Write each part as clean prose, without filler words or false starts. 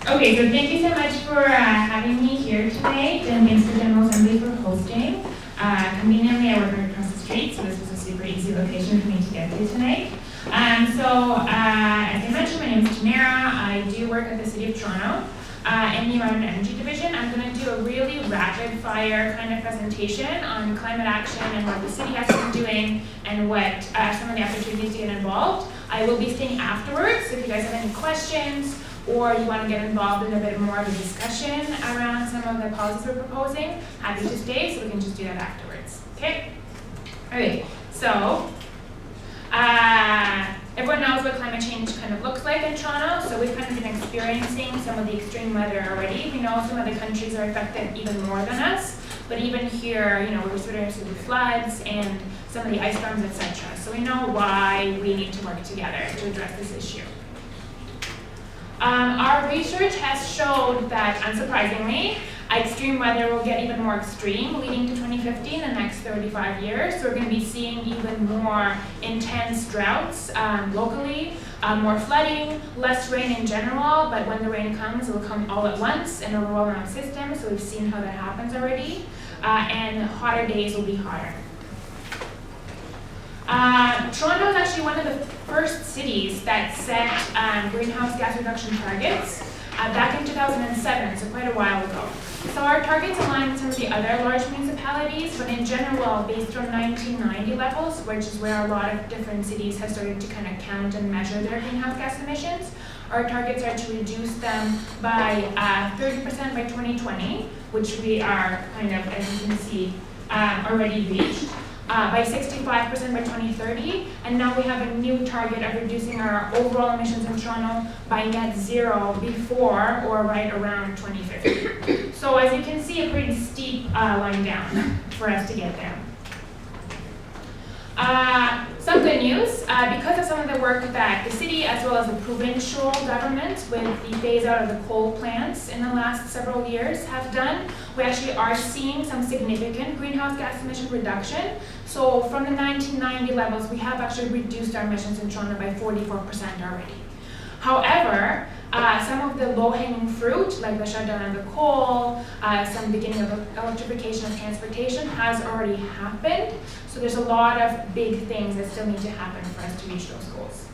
Okay, so thank you so much for having me here today, and thanks to General Assembly for hosting. Conveniently, I work right across the street, so this was a super easy location for me to get to tonight. As I mentioned, my name is Tamara. I do work at the City of Toronto in the Environment and Energy Division. I'm going to do a really rapid-fire kind of presentation on climate action and what the city has been doing and what some of the opportunities to get involved. I will be staying afterwards, so if you guys have any questions or you want to get involved in a bit more of a discussion around some of the policies we're proposing, happy to stay, so we can just do that afterwards. Okay? All right, so everyone knows what climate change kind of looks like in Toronto, so we've kind of been experiencing some of the extreme weather already. We know some of the countries are affected even more than us, but even here, you know, we're experiencing floods and some of the ice storms, etc. So we know why we need to work together to address this issue. Our research has showed that, unsurprisingly, extreme weather will get even more extreme leading to 2050 in the next 35 years. So we're going to be seeing even more intense droughts locally, more flooding, less rain in general, but when the rain comes, it will come all at once and overwhelm our system. So we've seen how that happens already. And hotter days will be hotter. Toronto is actually one of the first cities that set greenhouse gas reduction targets back in 2007, so quite a while ago. So our targets align with some of the other large municipalities, but in general, based on 1990 levels, which is where a lot of different cities have started to kind of count and measure their greenhouse gas emissions, our targets are to reduce them by 30% by 2020, which we are kind of, as you can see, already reached. By 65% by 2030, and now we have a new target of reducing our overall emissions in Toronto by net zero before or right around 2050. So as you can see, a pretty steep line down for us to get there. Some good news, because of some of the work that the city as well as the provincial government with the phase out of the coal plants in the last several years have done, we actually are seeing some significant greenhouse gas emission reduction. So from the 1990 levels, we have actually reduced our emissions in Toronto by 44% already. However, some of the low-hanging fruit, like the shutdown of the coal, some beginning of electrification of transportation has already happened. So there's a lot of big things that still need to happen for us to reach those goals.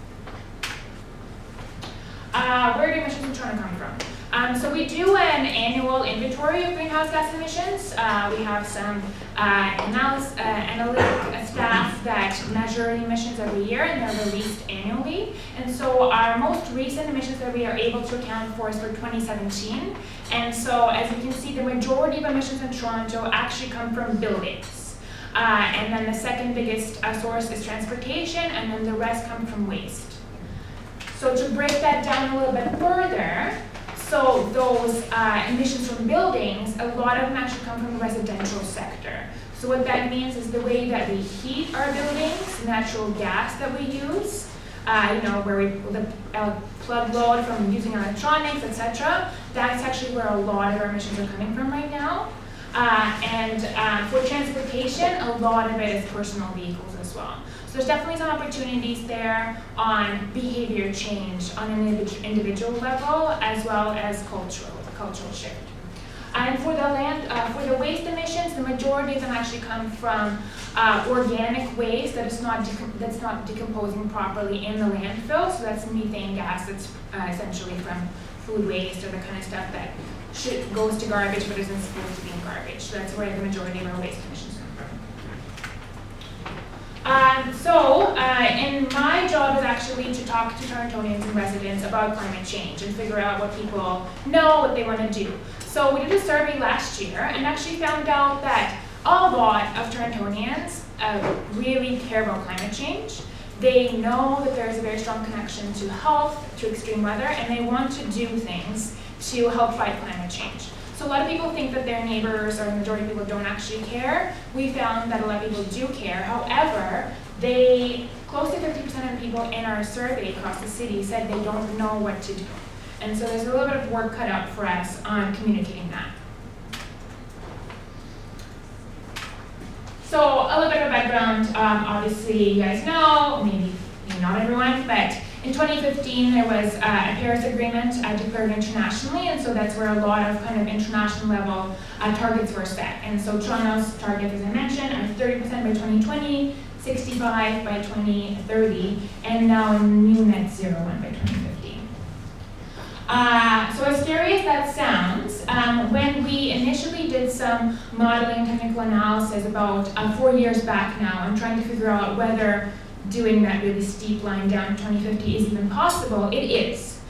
Where do emissions in Toronto come from? So we do an annual inventory of greenhouse gas emissions. We have some analytic staff that measure emissions every year, and they're released annually. And so our most recent emissions that we are able to account for is for 2017. And so as you can see, the majority of emissions in Toronto actually come from buildings. And then the second biggest source is transportation, and then the rest come from waste. So to break that down a little bit further, so those emissions from buildings, a lot of them actually come from the residential sector. So what that means is the way that we heat our buildings, natural gas that we use, where we the plug load from using electronics, etc. That's actually where a lot of our emissions are coming from right now. For transportation, a lot of it is personal vehicles as well. So there's definitely some opportunities there on behavior change on an individual level as well as cultural shift. And for the waste emissions, the majority of them actually come from organic waste that's not decomposing properly in the landfill. So that's methane gas that's essentially from food waste or the kind of stuff that goes to garbage but isn't supposed to be in garbage. So that's where the majority of our waste emissions come from. And my job is actually to talk to Torontonians and residents about climate change and figure out what people know, what they want to do. So we did a survey last year and actually found out that a lot of Torontonians really care about climate change. They know that there is a very strong connection to health, to extreme weather, and they want to do things to help fight climate change. So a lot of people think that their neighbors or the majority of people don't actually care. We found that a lot of people do care. However, close to 50% of people in our survey across the city said they don't know what to do. And so there's a little bit of work cut out for us on communicating that. So a little bit of background, obviously you guys know, maybe not everyone, but In 2015, there was a Paris Agreement declared internationally, and so that's where a lot of kind of international level targets were set. And so Toronto's target, as I mentioned, are 30% by 2020, 65 by 2030, and now a new net zero one by 2050. So as scary as that sounds, when we initially did some modeling technical analysis about 4 years back now, I'm trying to figure out whether doing that really steep line down to 2050 is even possible. It is.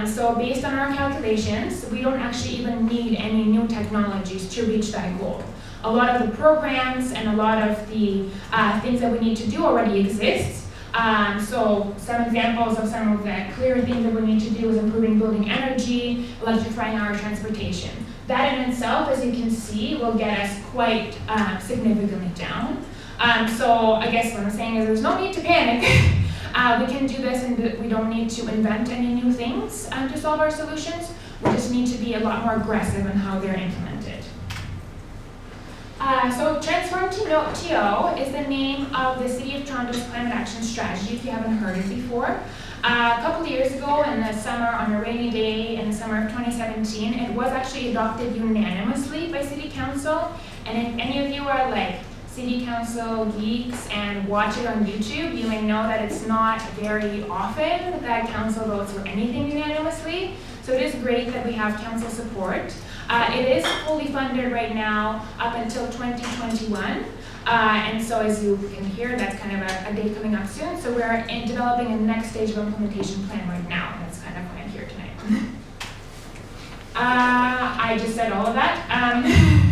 So based on our calculations, we don't actually even need any new technologies to reach that goal. A lot of the programs and a lot of the things that we need to do already exist. So some examples of some of the clear things that we need to do is improving building energy, electrifying our transportation. That in itself, as you can see, will get us quite significantly down. So I guess what I'm saying is there's no need to panic. We can do this and we don't need to invent any new things to solve our solutions. We just need to be a lot more aggressive in how they're implemented. So TransformTO is the name of the City of Toronto's climate action strategy, if you haven't heard it before. A couple of years ago in the summer, on a rainy day in the summer of 2017, it was actually adopted unanimously by City Council. And if any of you are like City Council geeks and watch it on YouTube, you may know that it's not very often that Council votes for anything unanimously. So it is great that we have Council support. It is fully funded right now up until 2021. And so as you can hear, that's kind of a date coming up soon. So we're developing a next stage of implementation plan right now. That's kind of why I'm here tonight. I just said all of that.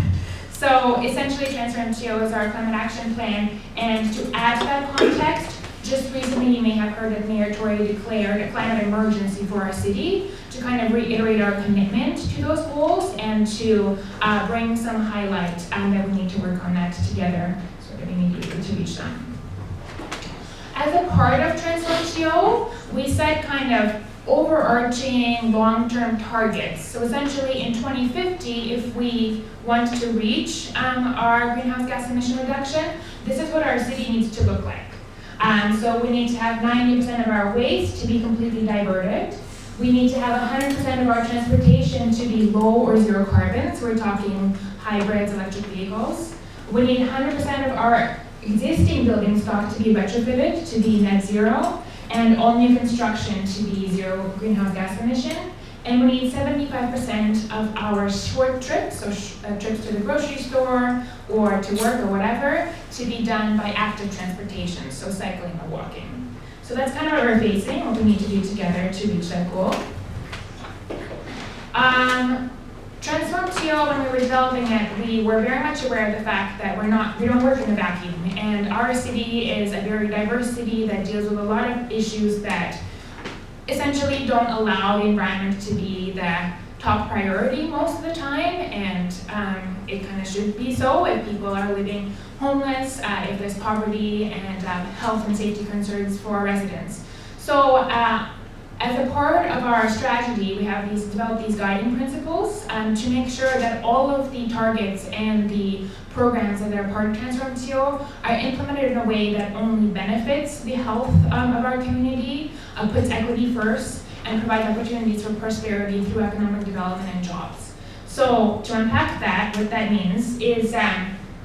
So essentially, TransformTO is our climate action plan, and to add to that context, just recently you may have heard that Mayor Tory declared a climate emergency for our city to kind of reiterate our commitment to those goals and to bring some highlight that we need to work on that together sort of immediately to reach them. As a part of TransformTO, we set kind of overarching long-term targets. So essentially in 2050, if we want to reach our greenhouse gas emission reduction, this is what our city needs to look like. So we need to have 90% of our waste to be completely diverted. We need to have 100% of our transportation to be low or zero carbon, so we're talking hybrids, electric vehicles. We need 100% of our existing building stock to be retrofitted to be net zero, and all new construction to be zero greenhouse gas emission. And we need 75% of our short trips, so trips to the grocery store or to work or whatever, to be done by active transportation, so cycling or walking. So that's kind of what we're facing, what we need to do together to reach that goal. TransformTO, when we were developing it, we were very much aware of the fact that we don't work in a vacuum, and our city is a very diverse city that deals with a lot of issues that essentially don't allow the environment to be the top priority most of the time, and it kind of should be so if people are living homeless, if there's poverty and health and safety concerns for our residents. So as a part of our strategy, we have developed these guiding principles to make sure that all of the targets and the programs that are part of TransformTO are implemented in a way that only benefits the health of our community, puts equity first, and provides opportunities for prosperity through economic development and jobs. So to unpack that, what that means is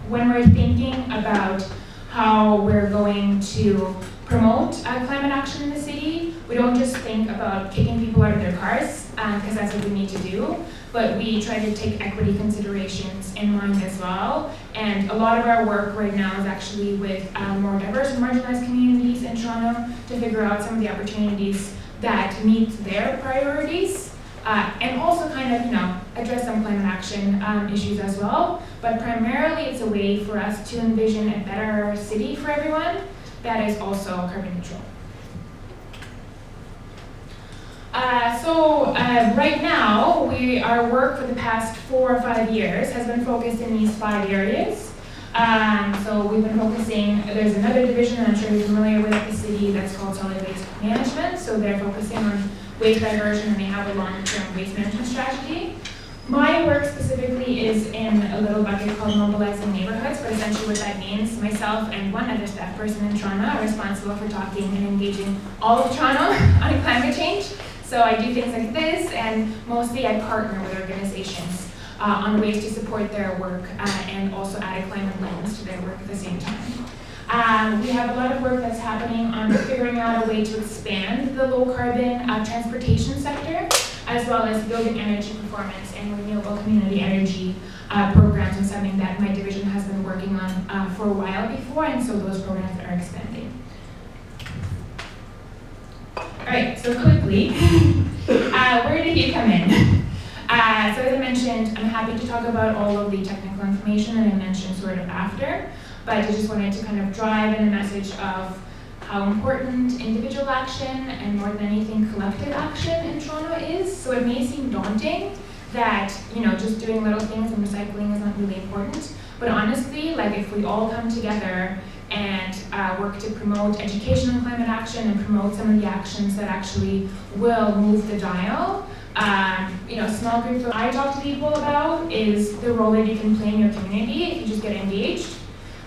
when we're thinking about how we're going to promote climate action in the city, we don't just think about kicking people out of their cars, because that's what we need to do, but we try to take equity considerations in mind as well. And a lot of our work right now is actually with more diverse and marginalized communities in Toronto to figure out some of the opportunities that meet their priorities, and also kind of, address some climate action issues as well. But primarily it's a way for us to envision a better city for everyone that is also carbon neutral. Right now, our work for the past 4 or 5 years has been focused in these 5 areas. So we've been focusing, there's another division I'm sure you're familiar with at the city that's called solid waste management. So they're focusing on waste diversion, and they have a long-term waste management strategy. My work specifically is in a little bucket called Mobilizing Neighborhoods, but essentially what that means, myself and one other staff person in Toronto are responsible for talking and engaging all of Toronto on climate change. So I do things like this, and mostly I partner with organizations on ways to support their work and also add a climate lens to their work at the same time. We have a lot of work that's happening on figuring out a way to expand the low carbon transportation sector, as well as building energy performance and renewable community energy programs, and something that my division has been working on for a while before, and so those programs are expanding. All right, so quickly, where did you come in? So as I mentioned, I'm happy to talk about all of the technical information that I mentioned sort of after, but I just wanted to kind of drive in a message of how important individual action and more than anything collective action in Toronto is. So it may seem daunting that, you know, just doing little things and recycling is not really important, but honestly, like if we all come together and work to promote education on climate action and promote some of the actions that actually will move the dial, you know, small group that I talk to people about is the role that you can play in your community if you just get engaged.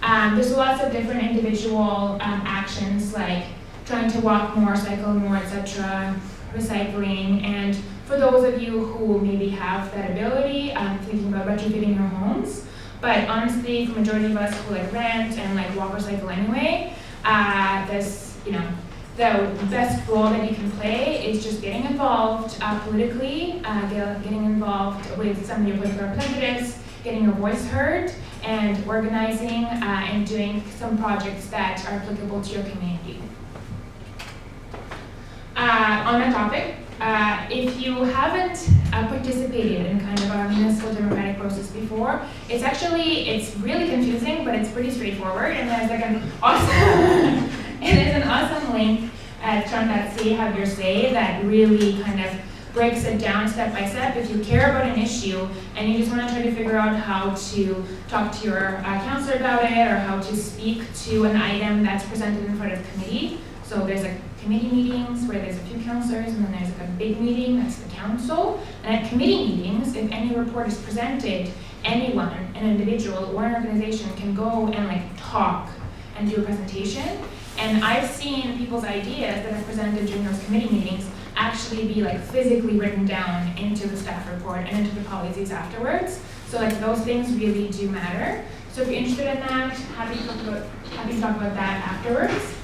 There's lots of different individual actions like trying to walk more, cycle more, etc., recycling, and for those of you who maybe have that ability, thinking about retrofitting your homes. But honestly, for the majority of us who like rent and like walk or cycle anyway, this, you know, the best role that you can play is just getting involved politically, getting involved with some of your political representatives, getting your voice heard, and organizing and doing some projects that are applicable to your community. On that topic, if you haven't participated in kind of our municipal democratic process before, it's really confusing, but it's pretty straightforward, and there's like an awesome, an awesome link at Toronto.ca, Have Your Say, that really kind of breaks it down step by step. If you care about an issue and you just want to try to figure out how to talk to your counselor about it, or how to speak to an item that's presented in front of the committee. So there's like committee meetings where there's a few counselors, and then there's like a big meeting, that's the council. And at committee meetings, if any report is presented, anyone, an individual or an organization can go and like talk and do a presentation. And I've seen people's ideas that are presented during those committee meetings actually be like physically written down into the staff report and into the policies afterwards. So like those things really do matter. So if you're interested in that, happy to talk about that afterwards.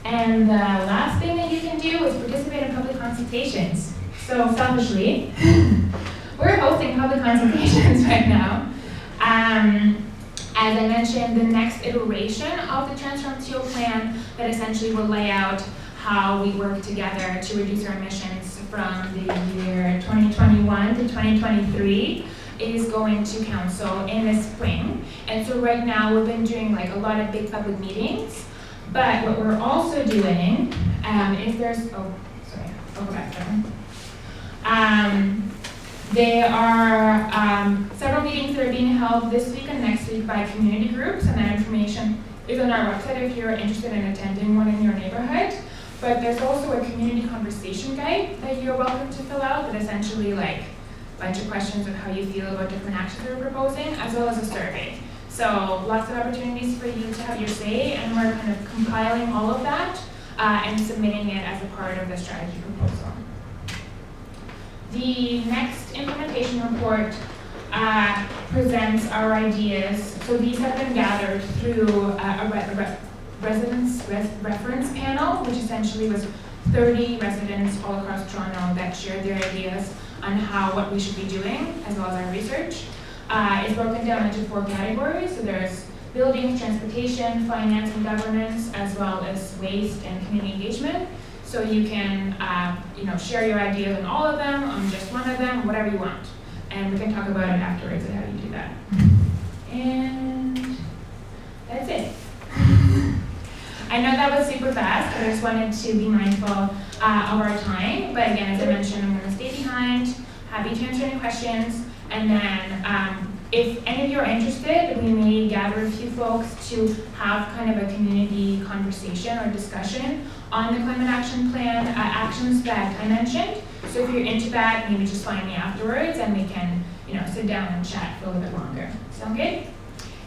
And the last thing that you can do is participate in public consultations. So selfishly, we're hosting public consultations right now. As I mentioned, the next iteration of the TransformTO plan that essentially will lay out how we work together to reduce our emissions from the year 2021 to 2023 is going to council in the spring. And so right now we've been doing like a lot of big public meetings, but what we're also doing is I'll go back there. There are several meetings that are being held this week and next week by community groups, and that information is on our website if you're interested in attending one in your neighborhood. But there's also a community conversation guide that you're welcome to fill out, that essentially like a bunch of questions of how you feel about different actions we're proposing, as well as a survey. So lots of opportunities for you to have your say, and we're kind of compiling all of that and submitting it as a part of the strategy proposal. The next implementation report presents our ideas. So these have been gathered through a reference panel, which essentially was 30 residents all across Toronto that shared their ideas on what we should be doing, as well as our research. It's broken down into 4 categories. So there's buildings, transportation, finance and governance, as well as waste and community engagement. So you can share your ideas on all of them, on just one of them, whatever you want. And we can talk about it afterwards and how you do that. And that's it. I know that was super fast, but I just wanted to be mindful of our time. But again, as I mentioned, I'm going to stay behind, happy to answer any questions. And then if any of you are interested, we may gather a few folks to have kind of a community conversation or discussion on the climate action plan actions that I mentioned. So if you're into that, maybe just find me afterwards and we can sit down and chat for a little bit longer. Sound good?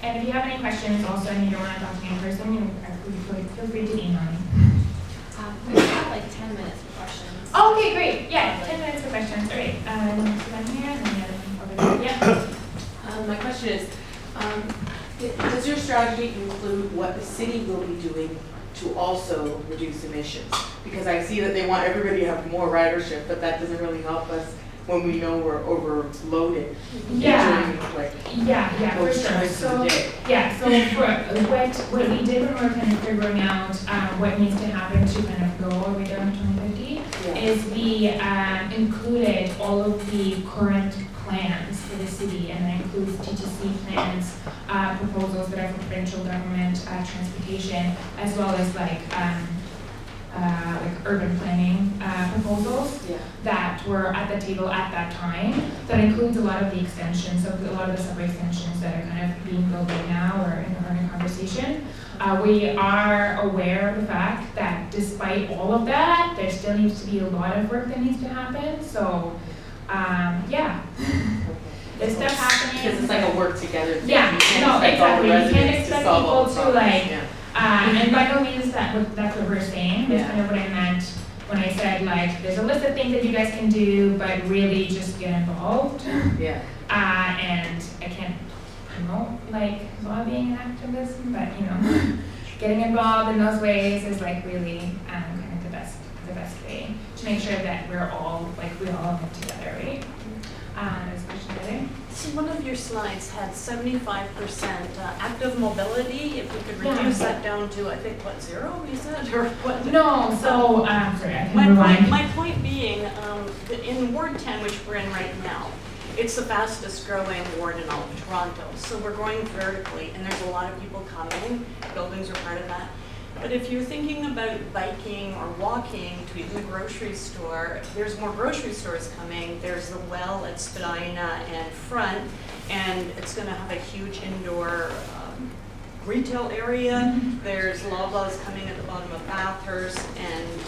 And if you have any questions also and you don't want to talk to me in person, feel free to email me. We have like 10 minutes for questions. Oh, okay, great. Yeah, 10 minutes for questions. All right. One here and then the other one over there. Yeah. My question is, does your strategy include what the city will be doing to also reduce emissions? Because I see that they want everybody to have more ridership, but that doesn't really help us when we know we're overloaded. Yeah. During, Yeah, for sure. So, for what we did when we were kind of figuring out what needs to happen to kind of go all the way down to 2050 is we included all of the current plans for the city, and that includes TTC plans, proposals that are from provincial government, transportation, as well as like urban planning proposals that were at the table at that time. That includes a lot of the extensions, a lot of the subway extensions that are kind of being built right now or in the current conversation. We are aware of the fact that despite all of that, there still needs to be a lot of work that needs to happen. So, there's stuff happening. Because it's like a work together thing. Yeah, no, exactly. You can't expect people to like, Yeah. and by no means that's what we're saying. That's kind of what I meant when I said like, there's a list of things that you guys can do, but really just get involved. Yeah. And I can't promote like lobbying and activism, but getting involved in those ways is like really kind of the best way to make sure that we all live together, right? There's a question there. So one of your slides had 75% active mobility. If we could reduce that down to, I think, what, 0, you said? Or what? No, so, sorry, I can rewind. My point being, in Ward 10, which we're in right now, it's the fastest growing ward in all of Toronto. So we're growing vertically, and there's a lot of people coming. Buildings are part of that. But if you're thinking about biking or walking to even the grocery store, there's more grocery stores coming. There's the Well at Spadina and Front, and it's going to have a huge indoor retail area. There's Loblaws coming at the bottom of Bathurst and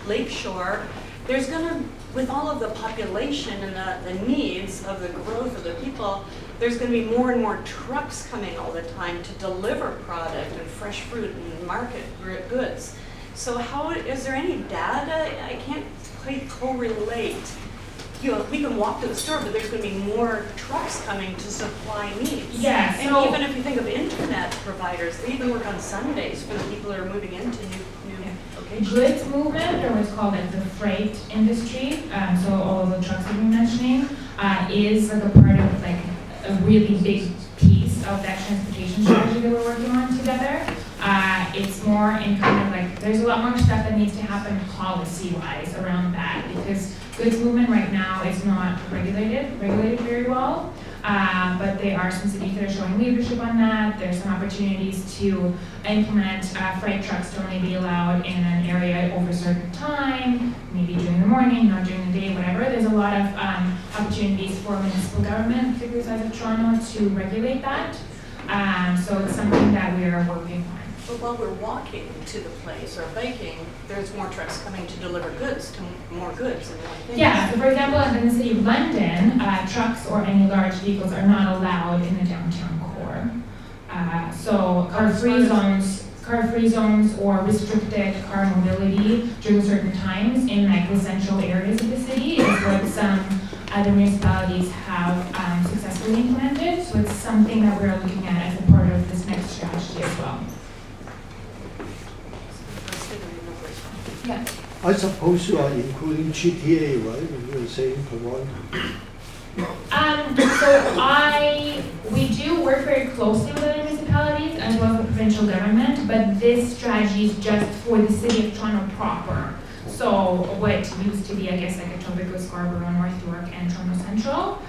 Lakeshore. There's going to, with all of the population and the needs of the growth of the people, there's going to be more and more trucks coming all the time to deliver product and fresh fruit and market goods. So is there any data? I can't quite correlate. We can walk to the store, but there's going to be more trucks coming to supply needs. Yeah, and even if you think of internet providers, they even work on Sundays for the people that are moving into new locations. Goods movement, or what's called like the freight industry, so all of the trucks that we're mentioning, is like a part of like a really big piece of that transportation strategy that we're working on together. It's more in kind of like, there's a lot more stuff that needs to happen policy-wise around that, because goods movement right now is not regulated very well. But there are some cities that are showing leadership on that. There's some opportunities to implement freight trucks to only be allowed in an area over a certain time, maybe during the morning, not during the day, whatever. There's a lot of opportunities for municipal government, particularly the size of Toronto, to regulate that. So it's something that we are working on. But while we're walking to the place or biking, there's more trucks coming to deliver goods, more goods and more things. Yeah, so for example, in the city of London, trucks or any large vehicles are not allowed in the downtown core. So car-free zones or restricted car mobility during certain times in like the central areas of the city is what some other municipalities have successfully implemented. So it's something that we're looking at as a part of this next strategy as well. Yeah. I suppose you are including GTA, right? When you're saying Toronto. We do work very closely with other municipalities as well as the provincial government, but this strategy is just for the city of Toronto proper. So what used to be, I guess, like Etobicoke, Scarborough, North York, and Toronto Central.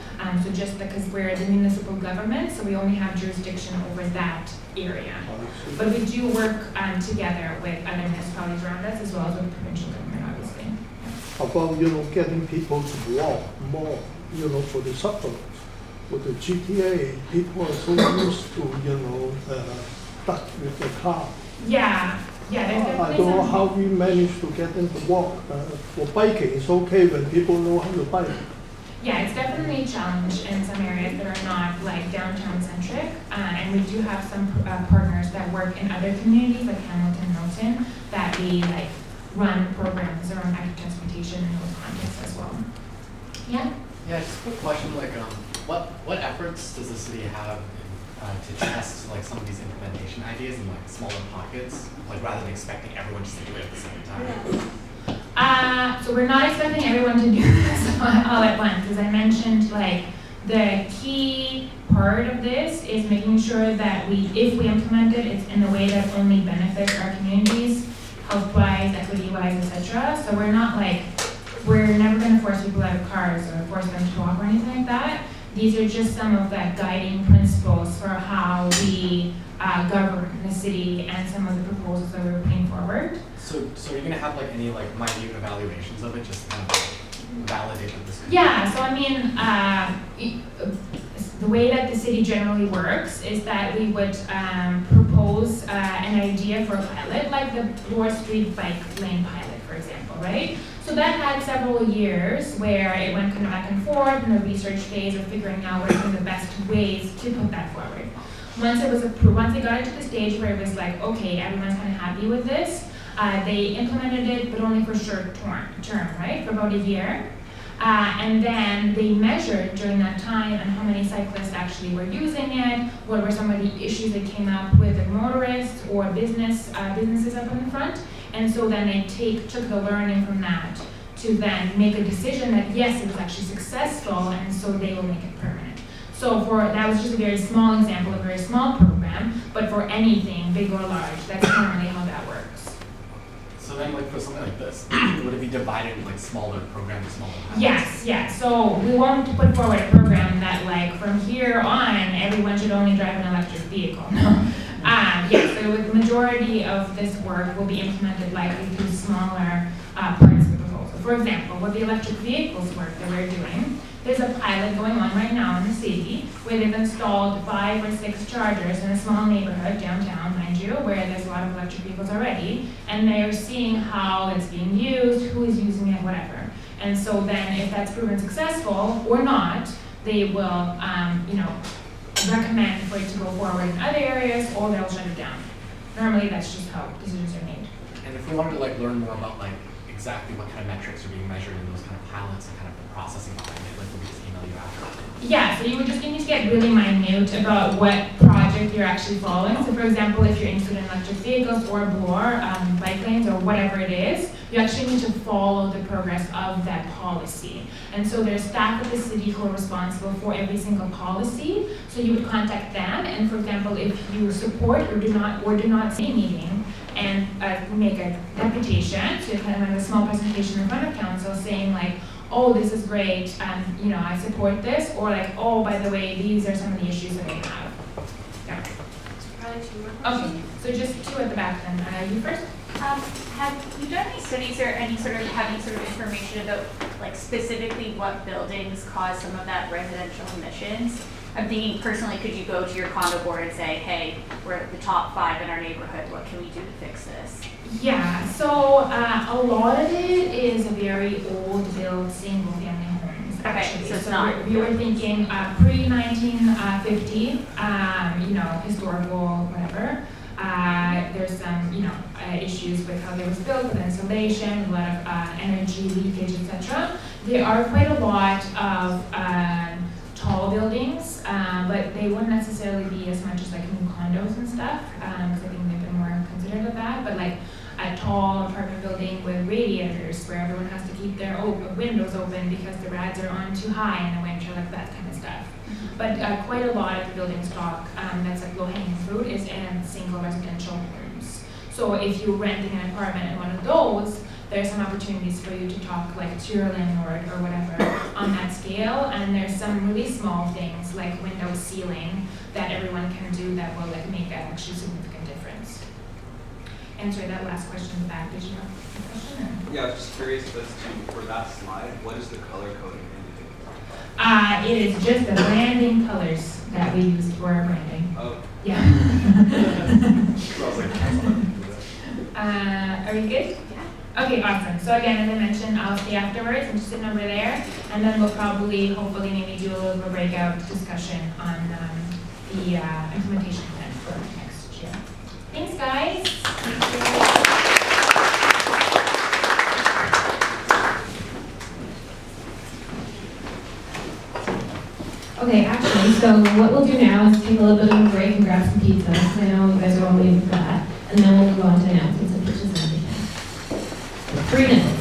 So just because we're the municipal government, so we only have jurisdiction over that area. But we do work together with other municipalities around us as well as with the provincial government, obviously. About, getting people to walk more, for the suburbs. With the GTA, people are so used to, stuck with the car. Yeah, there's definitely I don't know how we manage to get them to walk. For biking, it's okay when people know how to bike. Yeah, it's definitely a challenge in some areas that are not like downtown centric, and we do have some partners that work in other communities like Hamilton, Milton, that we like run programs around active transportation in those contexts as well. Yeah. Yeah, just a quick question, like, what efforts does the city have to test like some of these implementation ideas in like smaller pockets, like rather than expecting everyone just to do it at the same time? So we're not expecting everyone to do this all at once. As I mentioned, like the key part of this is making sure that if we implement it, it's in a way that only benefits our communities, health-wise, equity-wise, etc. So we're never going to force people out of cars or force them to walk or anything like that. These are just some of the guiding principles for how we govern the city and some of the proposals that we're putting forward. So are you gonna have like any like minute evaluations of it, just kind of validate that this? Yeah. So I mean, the way that the city generally works is that we would propose an idea for a pilot, like the Bloor Street bike lane pilot, for example, right? So that had several years where it went kind of back and forth in the research phase of figuring out what are the best ways to put that forward. Once it was approved, once they got it to the stage where it was like, okay, everyone's kind of happy with this, they implemented it, but only for short term, right, for about a year. And then they measured during that time and how many cyclists actually were using it, what were some of the issues that came up with the motorists or businesses up in the front. And so then they took the learning from that to then make a decision that yes, it was actually successful, and so they will make it permanent. So that was just a very small example, a very small program, but for anything, big or large, that's normally how that works. So then like for something like this, would it be divided into like smaller programs, smaller pilots? Yes, yes. So we won't put forward a program that like from here on, everyone should only drive an electric vehicle. No. Yes, so the majority of this work will be implemented likely through smaller parts of the proposal. For example, with the electric vehicles work that we're doing, there's a pilot going on right now in the city where they've installed 5 or 6 chargers in a small neighborhood downtown, mind you, where there's a lot of electric vehicles already, and they're seeing how it's being used, who is using it, whatever. And so then if that's proven successful or not, they will, recommend for it to go forward in other areas, or they'll shut it down. Normally, that's just how decisions are made. And if we wanted to like learn more about like exactly what kind of metrics are being measured in those kind of pilots and kind of the processing behind it, like would we just email you after? Yeah, so you would just need to get really minute about what project you're actually following. So for example, if you're interested in electric vehicles or Bloor, bike lanes or whatever it is, you actually need to follow the progress of that policy. And so there's staff at the city who are responsible for every single policy. So you would contact them, and for example, if you support or do not say meeting, and make a deputation, so you kind of have a small presentation in front of council saying like, oh, this is great, I support this, or like, oh, by the way, these are some of the issues that we have. Yeah. Probably 2 more Okay, questions. so just 2 at the back then. You first? Have you done any studies or any sort of information about like specifically what buildings cause some of that residential emissions? I'm thinking personally, could you go to your condo board and say, hey, we're at the top 5 in our neighborhood, what can we do to fix this? Yeah, so a lot of it is very old built single family homes. Okay, Actually. so it's not. We were thinking pre-1950, historical, whatever. There's some, issues with how they was built, with insulation, a lot of energy leakage, etc. There are quite a lot of tall buildings, but they wouldn't necessarily be as much as like new condos and stuff, because I think they've been more considerate of that, but like a tall apartment building with radiators where everyone has to keep their windows open because the rads are on too high in the winter, like that kind of stuff. But quite a lot of the building stock that's like low-hanging fruit is in single residential homes. So if you're renting an apartment in one of those, there's some opportunities for you to talk like to your landlord or whatever on that scale. And there's some really small things like window sealing that everyone can do that will like make an actually significant difference. Answer that last question in the back. Did you have a question? Or? Yeah, I was just curious as to, for that slide, what is the color coding indicating? It is just the branding colors that we used for our branding. Oh. Yeah. So I was like, Are you good? Yeah. Okay, awesome. So again, as I mentioned, I'll stay afterwards. I'm just sitting over there, and then we'll probably, hopefully, maybe do a little bit of a breakout discussion on the implementation plan for next year. Thanks, guys. Okay, actually, so what we'll do now is take a little bit of a break and grab some pizza. I know you guys are all waiting for that. And then we'll move on to announcements and pitches and everything. 3 minutes.